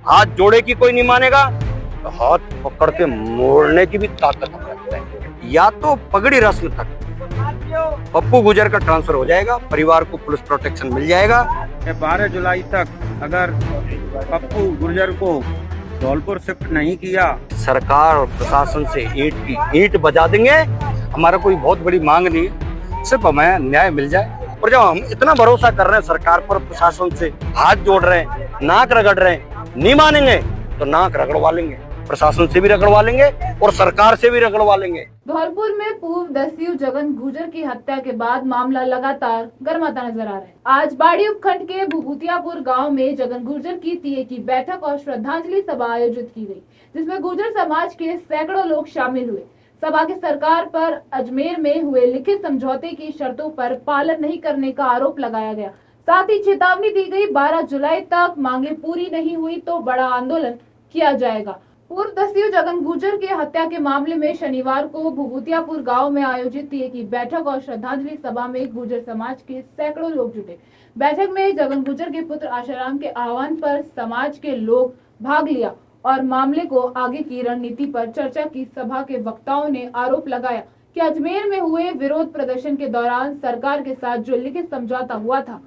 हाथ जोड़े की कोई नहीं मानेगा तो हाथ पकड़ के मोड़ने की भी ताकत हम रखते हैं। या तो पगड़ी रस्म तक पप्पू गुर्जर का ट्रांसफर हो जाएगा, परिवार को पुलिस प्रोटेक्शन मिल जाएगा। 12 जुलाई तक अगर पप्पू गुर्जर को धौलपुर शिफ्ट नहीं किया, सरकार और प्रशासन से ईंट की ईंट बजा देंगे। हमारा कोई बहुत बड़ी मांग नहीं है, सिर्फ हमें न्याय मिल जाए। और जब हम इतना भरोसा कर रहे हैं सरकार पर, प्रशासन से हाथ जोड़ रहे हैं, नाक रगड़ रहे हैं, नहीं मानेंगे तो नाक रगड़वा लेंगे, प्रशासन से भी रगड़वा लेंगे और सरकार से भी रगड़वा लेंगे। धौलपुर में पूर्व दस्यु जगन गुर्जर की हत्या के बाद मामला लगातार गर्माता नजर आ रहा है। आज बाड़ी उपखंड के भूभूतियापुर गांव में जगन गुर्जर की टीए की बैठक और श्रद्धांजलि सभा आयोजित की गई, जिसमें गुर्जर समाज के सैकड़ों लोग शामिल हुए। सभा के सरकार पर अजमेर में हुए लिखित समझौते की शर्तों पर पालन नहीं करने का आरोप लगाया गया। साथ ही चेतावनी दी गई, 12 जुलाई तक मांगे पूरी नहीं हुई तो बड़ा आंदोलन किया जाएगा। पूर्व दस्यु जगन गुर्जर की हत्या के मामले में शनिवार को भूभूतियापुर गांव में आयोजित टीए की बैठक और श्रद्धांजलि सभा में गुर्जर समाज के सैकड़ों लोग जुटे। बैठक में जगन गुर्जर के पुत्र आशाराम के आह्वान पर समाज के लोग भाग लिया और मामले को आगे की रणनीति पर चर्चा की। सभा के वक्ताओं ने आरोप लगाया कि अजमेर में हुए विरोध प्रदर्शन के दौरान सरकार के साथ जो लिखित समझौता हुआ था,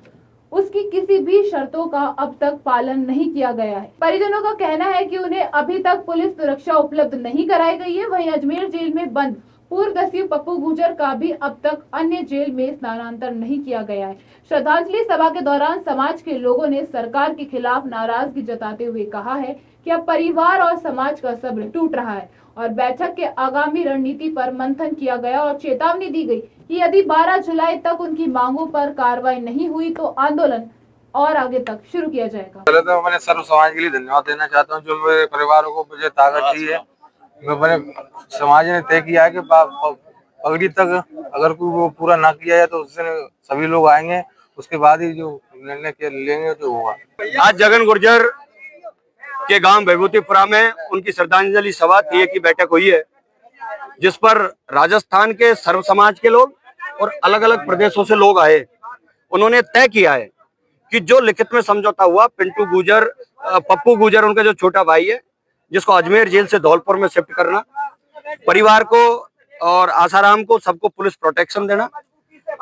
उसकी किसी भी शर्तों का अब तक पालन नहीं किया गया है। परिजनों का कहना है कि उन्हें अभी तक पुलिस सुरक्षा उपलब्ध नहीं कराई गई है। वहीं अजमेर जेल में बंद पूर्व दस्यु पप्पू गुर्जर का भी अब तक अन्य जेल में स्थानांतरण नहीं किया गया है। श्रद्धांजलि सभा के दौरान समाज के लोगों ने सरकार के खिलाफ नाराजगी जताते हुए कहा है कि अब परिवार और समाज का सब्र टूट रहा है और बैठक के आगामी रणनीति पर मंथन किया गया और चेतावनी दी गई कि यदि 12 जुलाई तक उनकी मांगों पर कार्रवाई नहीं हुई तो आंदोलन और आगे तक शुरू किया जाएगा। पहले तो मैंने सर्व समाज के लिए धन्यवाद देना चाहता हूँ, जो मेरे परिवारों को मुझे ताकत दी है। मैंने समाज ने तय किया है कि पगड़ी तक अगर कोई वो पूरा ना किया जाए तो उससे सभी लोग आएंगे, उसके बाद ही जो निर्णय लेंगे जो होगा। आज जगन गुर्जर के गांव विभूतिपुरा में उनकी श्रद्धांजलि सभा टीए की बैठक हुई है, जिस पर राजस्थान के सर्व समाज के लोग और अलग अलग प्रदेशों से लोग आए। उन्होंने तय किया है कि जो लिखित में समझौता हुआ, पिंटू गुर्जर, पप्पू गुर्जर उनका जो छोटा भाई है, जिसको अजमेर जेल से धौलपुर में शिफ्ट करना, परिवार को और आसाराम को सबको पुलिस प्रोटेक्शन देना,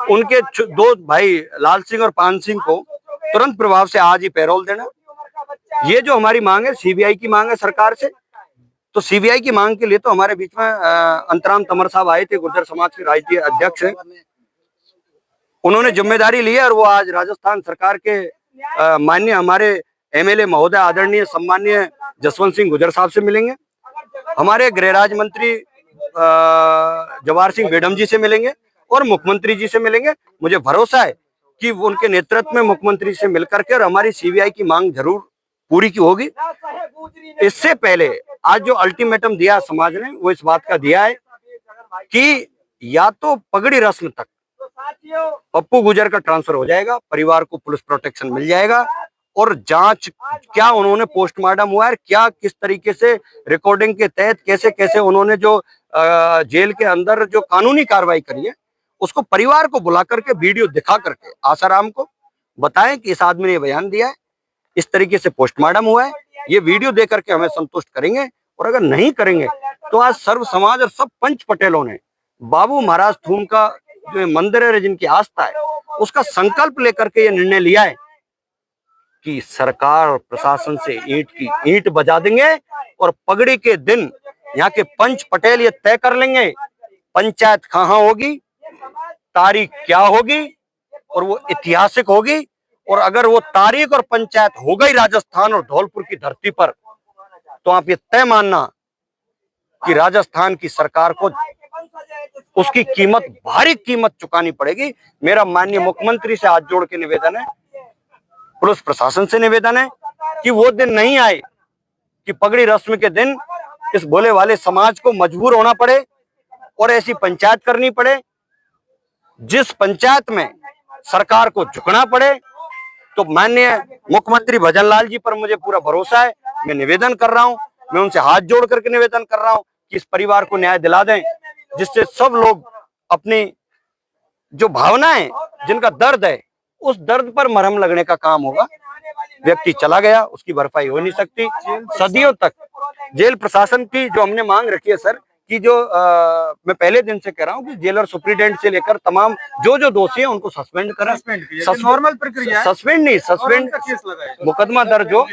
उनके दो भाई लाल सिंह और पान सिंह को तुरंत प्रभाव से आज ही पैरोल देना। ये जो हमारी मांग है, सीबीआई की मांग है सरकार से। तो सीबीआई की मांग के लिए तो हमारे बीच में अंतराम तंवर साहब आए थे, गुर्जर समाज के राष्ट्रीय अध्यक्ष हैं। उन्होंने जिम्मेदारी ली है और वो आज राजस्थान सरकार के माननीय हमारे एमएलए महोदय आदरणीय सम्माननीय जसवंत सिंह गुर्जर साहब से मिलेंगे, हमारे गृह राज्य मंत्री जवाहर सिंह बेडम जी से मिलेंगे और मुख्यमंत्री जी से मिलेंगे। मुझे भरोसा है कि उनके नेतृत्व में मुख्यमंत्री से मिलकर के और हमारी सीबीआई की मांग जरूर पूरी की होगी। इससे पहले आज जो अल्टीमेटम दिया समाज ने, वो इस बात का दिया है कि या तो पगड़ी रस्म तक पप्पू गुर्जर का ट्रांसफर हो जाएगा, परिवार को पुलिस प्रोटेक्शन मिल जाएगा और जांच क्या उन्होंने पोस्टमार्टम हुआ है, क्या किस तरीके से रिकॉर्डिंग के तहत कैसे कैसे उन्होंने जो जेल के अंदर जो कानूनी कार्रवाई करी है, उसको परिवार को बुला करके वीडियो दिखा करके आसाराम को बताएं कि इस आदमी ने ये बयान दिया है, इस तरीके से पोस्टमार्टम हुआ है, ये वीडियो दे करके हमें संतुष्ट करेंगे। और अगर नहीं करेंगे तो आज सर्व समाज और सब पंच पटेलों ने बाबू महाराज थूम का जो मंदिर है, जिनकी आस्था है, उसका संकल्प लेकर के ये निर्णय लिया है कि सरकार और प्रशासन से ईंट की ईंट बजा देंगे और पगड़ी के दिन यहाँ के पंच पटेल ये तय कर लेंगे पंचायत कहाँ होगी, तारीख क्या होगी, और वो ऐतिहासिक होगी। और अगर वो तारीख और पंचायत हो गई राजस्थान और धौलपुर की धरती पर, तो आप ये तय मानना कि राजस्थान की सरकार को उसकी कीमत, भारी कीमत चुकानी पड़ेगी। मेरा माननीय मुख्यमंत्री से हाथ जोड़ के निवेदन है, पुलिस प्रशासन से निवेदन है कि वो दिन नहीं आए कि पगड़ी रस्म के दिन इस भोले वाले समाज को मजबूर होना पड़े और ऐसी पंचायत करनी पड़े जिस पंचायत में सरकार को झुकना पड़े। तो माननीय मुख्यमंत्री भजनलाल जी पर मुझे पूरा भरोसा है। मैं निवेदन कर रहा हूं, मैं उनसे हाथ जोड़ करके निवेदन कर रहा हूं कि इस परिवार को न्याय दिला दें, जिससे सब लोग अपनी जो भावनाएं, जिनका दर्द है, उस दर्द पर मरहम लगने का काम होगा। व्यक्ति चला गया, उसकी भरपाई हो नहीं सकती सदियों तक। जेल प्रशासन की जो हमने मांग रखी है सर, कि जो मैं पहले दिन से कह रहा हूँ कि जेलर सुप्रीडेंट से लेकर तमाम जो दोषी हैं उनको सस्पेंड करें। नॉर्मल प्रक्रिया है, सस्पेंड नहीं, सस्पेंड केस लगाए, मुकदमा दर्ज हो।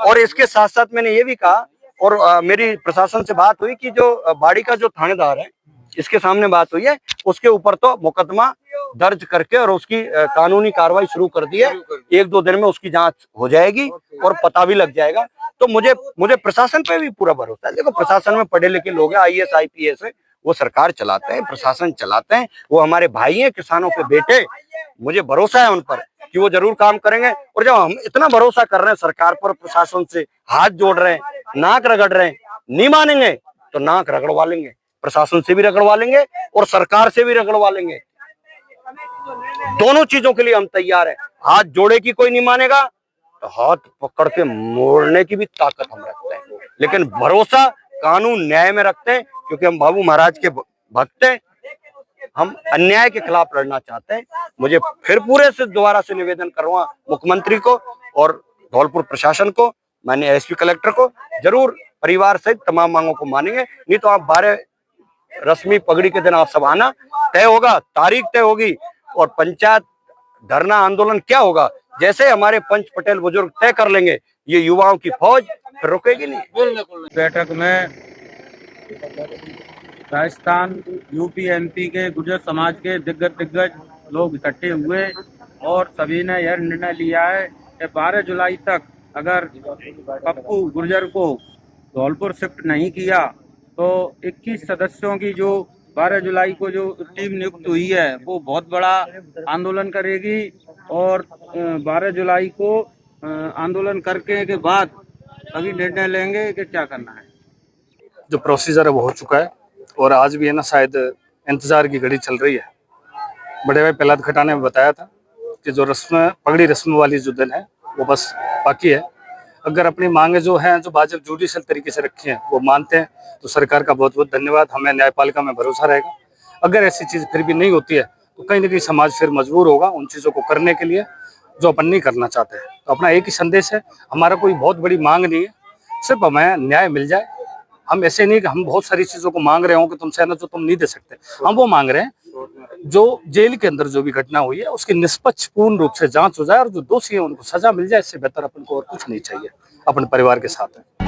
और इसके साथ साथ मैंने ये भी कहा, और मेरी प्रशासन से बात हुई कि जो बाड़ी का जो थानेदार है, इसके सामने बात हुई है, उसके ऊपर तो मुकदमा दर्ज करके और उसकी कानूनी कार्रवाई शुरू कर दी है। 1-2 दिन में उसकी जांच हो जाएगी और पता भी लग जाएगा। तो मुझे प्रशासन पे भी पूरा भरोसा है। देखो, प्रशासन में पढ़े लिखे लोग हैं, IAS IPS है, वो सरकार चलाते हैं, प्रशासन चलाते हैं, वो हमारे भाई हैं, किसानों के बेटे। मुझे भरोसा है उन पर कि वो जरूर काम करेंगे। और जब हम इतना भरोसा कर रहे हैं सरकार पर, प्रशासन से हाथ जोड़ रहे हैं, नाक रगड़ रहे हैं, नहीं मानेंगे तो नाक रगड़वा लेंगे, प्रशासन से भी रगड़वा लेंगे और सरकार से भी रगड़वा लेंगे। दोनों चीजों के लिए हम तैयार हैं। हाथ जोड़े की कोई नहीं मानेगा तो हाथ पकड़ के मोड़ने की भी ताकत हम रखते हैं, लेकिन भरोसा कानून न्याय में रखते हैं, क्योंकि हम बाबू महाराज के भक्त हैं। हम अन्याय के खिलाफ लड़ना चाहते हैं। मुझे फिर पूरे से दोबारा से निवेदन करूंगा मुख्यमंत्री को और धौलपुर प्रशासन को, माननीय SP कलेक्टर को, जरूर परिवार सहित तमाम मांगों को मानेंगे। नहीं तो आप 12 रस्मी पगड़ी के दिन आप सब आना, तय होगा, तारीख तय होगी और पंचायत धरना आंदोलन क्या होगा, जैसे हमारे पंच पटेल बुजुर्ग तय कर लेंगे, ये युवाओं की फौज फिर रुकेगी नहीं। बैठक में राजस्थान, UP, MP के गुर्जर समाज के दिग्गज लोग इकट्ठे हुए और सभी ने यह निर्णय लिया है कि 12 जुलाई तक अगर पप्पू गुर्जर को धौलपुर शिफ्ट नहीं किया तो 21 सदस्यों की जो 12 जुलाई को जो टीम नियुक्त हुई है वो बहुत बड़ा आंदोलन करेगी। और 12 जुलाई को आंदोलन करके के बाद अभी निर्णय लेंगे कि क्या करना है। जो प्रोसीजर है वो हो चुका है और आज भी है ना, शायद इंतजार की घड़ी चल रही है। बड़े भाई प्रहलाद खटाने में बताया था कि जो पगड़ी रस्म वाली जो दिन है वो बस बाकी है। अगर अपनी मांगे जो हैं, जो भाजपा जुडिशियल तरीके से रखी हैं, वो मानते हैं तो सरकार का बहुत बहुत धन्यवाद। हमें न्यायपालिका में भरोसा रहेगा। अगर ऐसी चीज़ फिर भी नहीं होती है तो कहीं ना कहीं समाज फिर मजबूर होगा उन चीज़ों को करने के लिए जो अपन नहीं करना चाहते हैं। तो अपना एक ही संदेश है, हमारा कोई बहुत बड़ी मांग नहीं है, सिर्फ हमें न्याय मिल जाए। हम ऐसे नहीं कि हम बहुत सारी चीज़ों को मांग रहे हो कि तुमसे ना जो तुम नहीं दे सकते। हम वो मांग रहे हैं जो जेल के अंदर जो भी घटना हुई है उसकी निष्पक्ष पूर्ण रूप से जांच हो जाए और जो दोषी है उनको सजा मिल जाए। इससे बेहतर अपन को और कुछ नहीं चाहिए। अपने परिवार के साथ है।